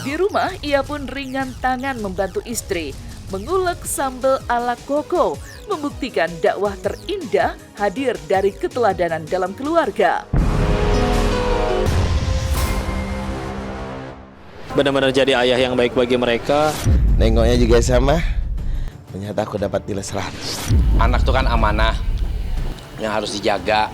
Di rumah, ia pun ringan tangan membantu istri mengulek sambal ala koko, membuktikan dakwah terindah hadir dari keteladanan dalam keluarga. Benar-benar jadi ayah yang baik bagi mereka. Nengoknya juga sama. Ternyata aku dapat nilai 100. Anak itu kan amanah yang harus dijaga.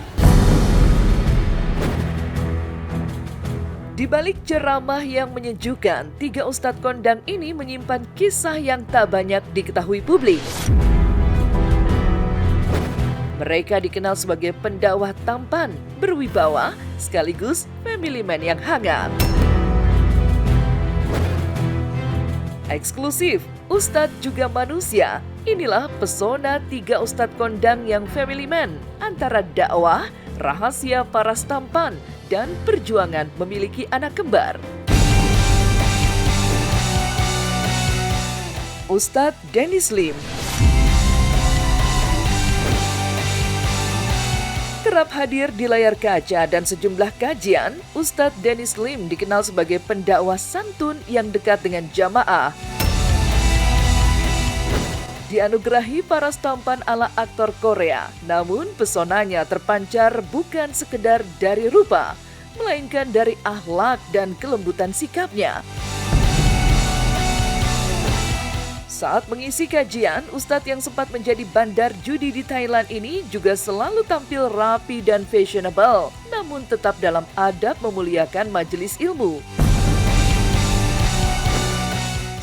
Di balik ceramah yang menyejukkan, 3 ustadz kondang ini menyimpan kisah yang tak banyak diketahui publik. Mereka dikenal sebagai pendakwah tampan, berwibawa, sekaligus family man yang hangat. Eksklusif, Ustadz juga manusia. Inilah pesona 3 ustadz kondang yang family man, antara dakwah, rahasia paras tampan, dan perjuangan memiliki anak kembar. Ustadz Dennis Lim kerap hadir di layar kaca dan sejumlah kajian. Ustadz Dennis Lim dikenal sebagai pendakwah santun yang dekat dengan jamaah. Dianugerahi paras tampan ala aktor Korea, namun pesonanya terpancar bukan sekedar dari rupa, melainkan dari akhlak dan kelembutan sikapnya. Saat mengisi kajian, Ustadz yang sempat menjadi bandar judi di Thailand ini juga selalu tampil rapi dan fashionable, namun tetap dalam adab memuliakan majelis ilmu.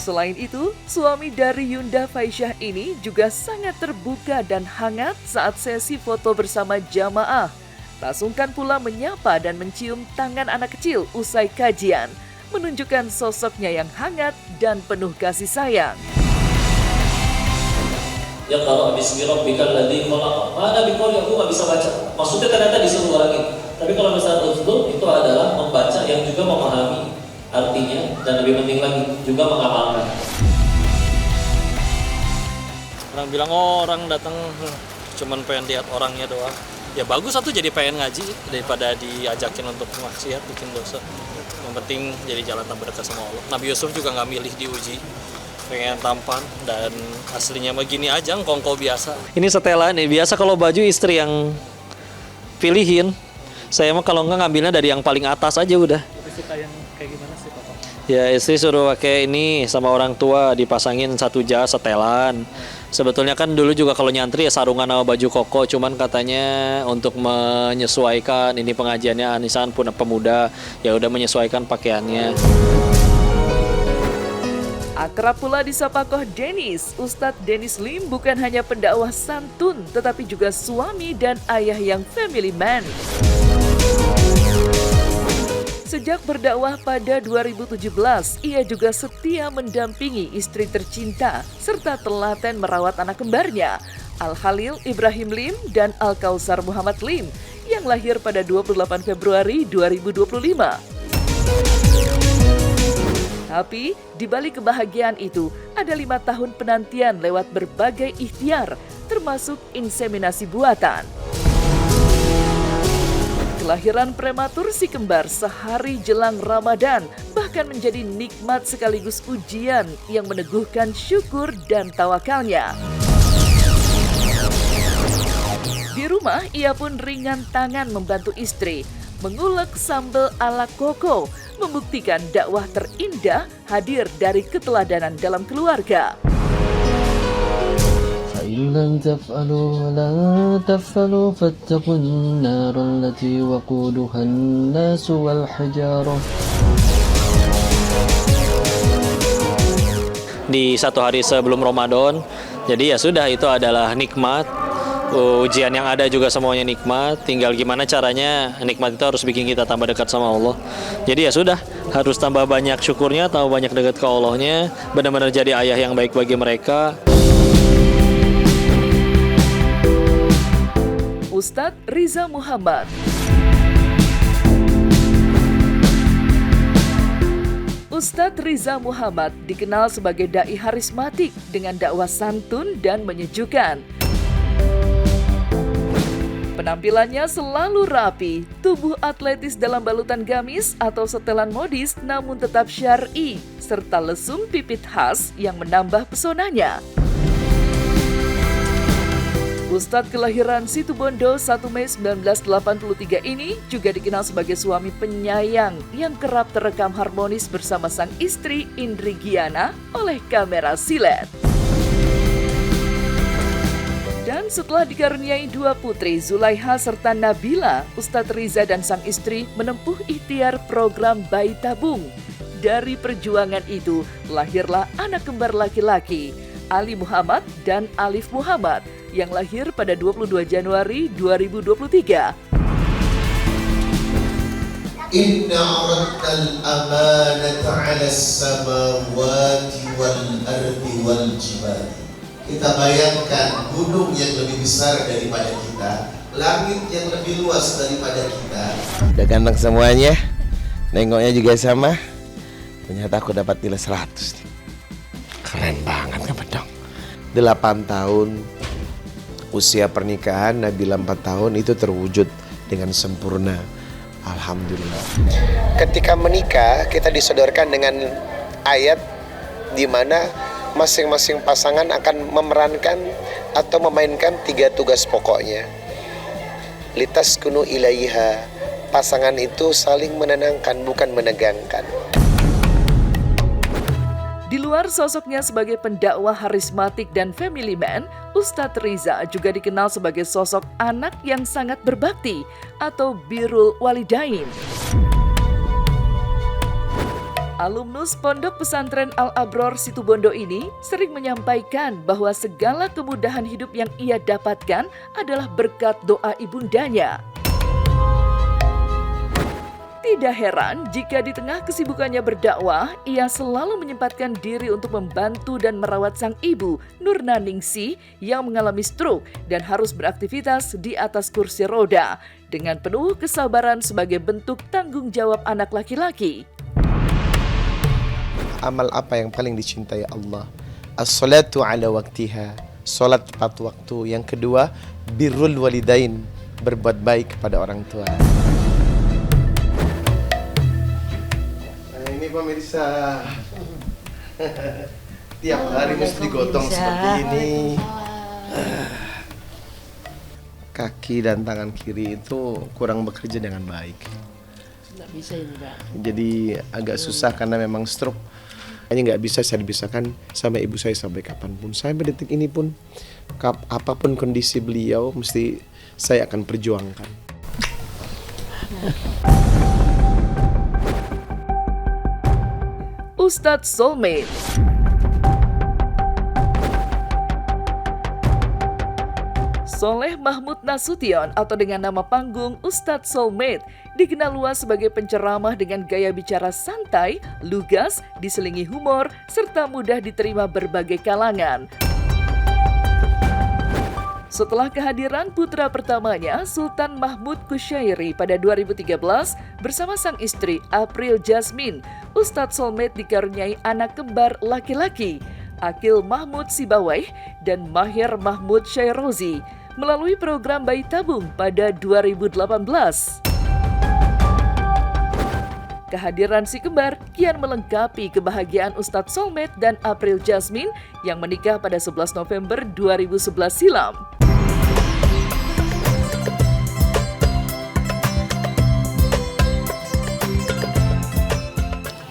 Selain itu, suami dari Yunda Faisyah ini juga sangat terbuka dan hangat saat sesi foto bersama jamaah. Tak sungkan pula menyapa dan mencium tangan anak kecil usai kajian, menunjukkan sosoknya yang hangat dan penuh kasih sayang. Ya kalau bismi rabbikal ladzi khalaq. Mana bikori aku nggak bisa baca. Maksudnya ternyata disuruh lagi. Tapi kalau misalnya itu adalah membaca yang juga memahami artinya, dan lebih penting lagi juga mengamalkan. Orang bilang, oh orang datang cuman pengen lihat orangnya doang. Ya bagus satu jadi pengen ngaji daripada diajakin untuk maksiat, bikin dosa. Yang penting jadi jalan tambah dekat sama Allah. Nabi Yusuf juga nggak milih diuji, pengen tampan dan aslinya begini aja, kongko biasa. Ini setelan nih, biasa kalau baju istri yang pilihin. Saya mah kalau nggak ngambilnya dari yang paling atas aja udah. Suka yang kayak gimana sih Papa? Ya istri suruh pakai ini sama orang tua, dipasangin 1 jas setelan. Sebetulnya kan dulu juga kalau nyantri ya sarungan sama baju koko, cuman katanya untuk menyesuaikan ini pengajiannya anisan pun pemuda, ya udah menyesuaikan pakaiannya. Akrab pula disapa Koh Dennis, Ustadz Dennis Lim bukan hanya pendakwah santun, tetapi juga suami dan ayah yang family man. Sejak berdakwah pada 2017, ia juga setia mendampingi istri tercinta serta telaten merawat anak kembarnya, Al-Khalil Ibrahim Lim dan Al-Kausar Muhammad Lim, yang lahir pada 28 Februari 2025. Tapi, di balik kebahagiaan itu, ada 5 tahun penantian lewat berbagai ikhtiar, termasuk inseminasi buatan. Kelahiran prematur si kembar sehari jelang Ramadan bahkan menjadi nikmat sekaligus ujian yang meneguhkan syukur dan tawakalnya. Di rumah, ia pun ringan tangan membantu istri mengulek sambal ala koko, membuktikan dakwah terindah hadir dari keteladanan dalam keluarga. إن لم تفعلوا ولا تفعلوا فاتقوا النار التي وقودها الناس والحجارة. Di 1 hari sebelum Ramadan, jadi ya sudah, itu adalah nikmat. Ujian yang ada juga semuanya nikmat, tinggal gimana caranya nikmat itu harus bikin kita tambah dekat sama Allah. Jadi ya sudah, harus tambah banyak syukurnya, tambah banyak dekat ke Allahnya, benar-benar jadi ayah yang baik bagi mereka. Ustadz Riza Muhammad. Ustadz Riza Muhammad dikenal sebagai dai harismatik dengan dakwah santun dan menyejukkan. Penampilannya selalu rapi, tubuh atletis dalam balutan gamis atau setelan modis namun tetap syar'i, serta lesung pipit khas yang menambah pesonanya. Ustadz kelahiran Situbondo 1 Mei 1983 ini juga dikenal sebagai suami penyayang yang kerap terekam harmonis bersama sang istri Indri Giana oleh kamera silet. Dan setelah dikaruniai 2 putri, Zulaiha serta Nabila, Ustadz Riza dan sang istri menempuh ikhtiar program bayi tabung. Dari perjuangan itu, lahirlah anak kembar laki-laki, Ali Muhammad dan Alif Muhammad, yang lahir pada 22 Januari 2023. Inna aradnal amanata 'ala as-samawati wal ardi wal jibali. Kita bayangkan gunung yang lebih besar daripada kita, langit yang lebih luas daripada kita. Udah ganteng semuanya, nengoknya juga sama. Ternyata aku dapat nilai 100 nih. Keren banget kan Bedong. 8 tahun usia pernikahan, Nabila 4 tahun itu terwujud dengan sempurna. Alhamdulillah. Ketika menikah, kita disodorkan dengan ayat di mana masing-masing pasangan akan memerankan atau memainkan 3 tugas pokoknya. Litaskunu ilaiha, pasangan itu saling menenangkan, bukan menegangkan. Di luar sosoknya sebagai pendakwah harismatik dan family man, Ustadz Riza juga dikenal sebagai sosok anak yang sangat berbakti atau birrul walidain. Alumnus Pondok Pesantren Al-Abror Situbondo ini sering menyampaikan bahwa segala kemudahan hidup yang ia dapatkan adalah berkat doa ibundanya. Tidak heran jika di tengah kesibukannya berdakwah, ia selalu menyempatkan diri untuk membantu dan merawat sang ibu, Nurnaningsi, yang mengalami stroke dan harus beraktivitas di atas kursi roda, dengan penuh kesabaran sebagai bentuk tanggung jawab anak laki-laki. Amal apa yang paling dicintai Allah? As-salatu ala waktiha, salat tepat waktu. Yang kedua, birrul walidain, berbuat baik kepada orang tua. Ini pemirsa, tiap hari mesti digotong seperti ini. Kaki dan tangan kiri itu kurang bekerja dengan baik. Jadi agak susah karena memang stroke. Hanya nggak bisa saya dipisahkan sama ibu saya sampai kapanpun. Sampai detik ini pun, apapun kondisi beliau, mesti saya akan perjuangkan. Ustadz Soulmate. Soleh Mahmud Nasution atau dengan nama panggung Ustadz Soulmate dikenal luas sebagai penceramah dengan gaya bicara santai, lugas, diselingi humor, serta mudah diterima berbagai kalangan. Setelah kehadiran putra pertamanya, Sultan Mahmud Kusyairi pada 2013 bersama sang istri April Jasmine, Ustadz Soulmate dikaruniai anak kembar laki-laki, Akil Mahmud Sibawayh dan Mahir Mahmud Syairozi, melalui program bayi tabung pada 2018. Kehadiran si kembar kian melengkapi kebahagiaan Ustadz Soulmate dan April Jasmine yang menikah pada 11 November 2011 silam.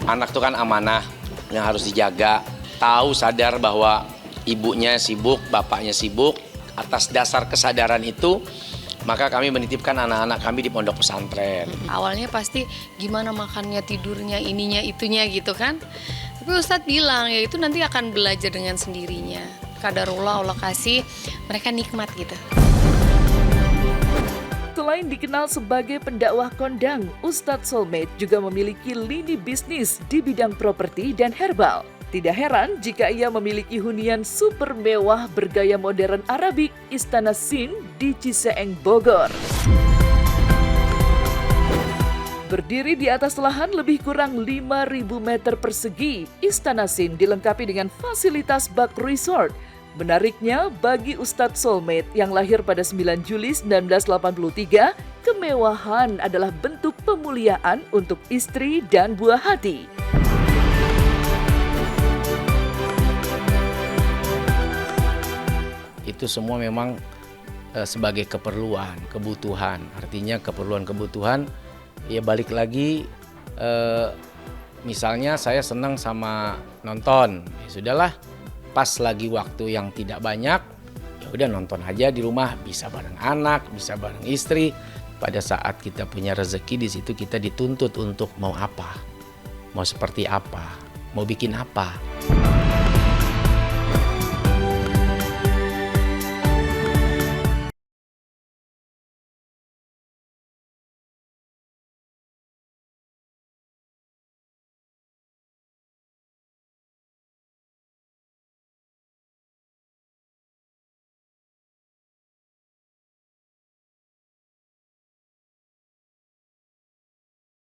Anak itu kan amanah yang harus dijaga. Tahu sadar bahwa ibunya sibuk, bapaknya sibuk. Atas dasar kesadaran itu, maka kami menitipkan anak-anak kami di pondok pesantren. Awalnya pasti gimana makannya, tidurnya, ininya, itunya gitu kan. Tapi Ustadz bilang ya itu nanti akan belajar dengan sendirinya. Qadarullah, Allah kasih, mereka nikmat gitu. Selain dikenal sebagai pendakwah kondang, Ustadz Soulmate juga memiliki lini bisnis di bidang properti dan herbal. Tidak heran jika ia memiliki hunian super mewah bergaya modern Arabik Istana Sin di Ciseeng, Bogor. Berdiri di atas lahan lebih kurang 5.000 meter persegi, Istana Sin dilengkapi dengan fasilitas bak resort. Menariknya, bagi Ustadz Soulmate yang lahir pada 9 Juli 1983, kemewahan adalah bentuk pemuliaan untuk istri dan buah hati. itu semua memang sebagai keperluan, kebutuhan. Artinya keperluan-kebutuhan, ya balik lagi, misalnya saya senang sama nonton, ya sudahlah, pas lagi waktu yang tidak banyak, ya udah nonton aja di rumah, bisa bareng anak, bisa bareng istri. Pada saat kita punya rezeki, di situ kita dituntut untuk mau apa, mau seperti apa, mau bikin apa.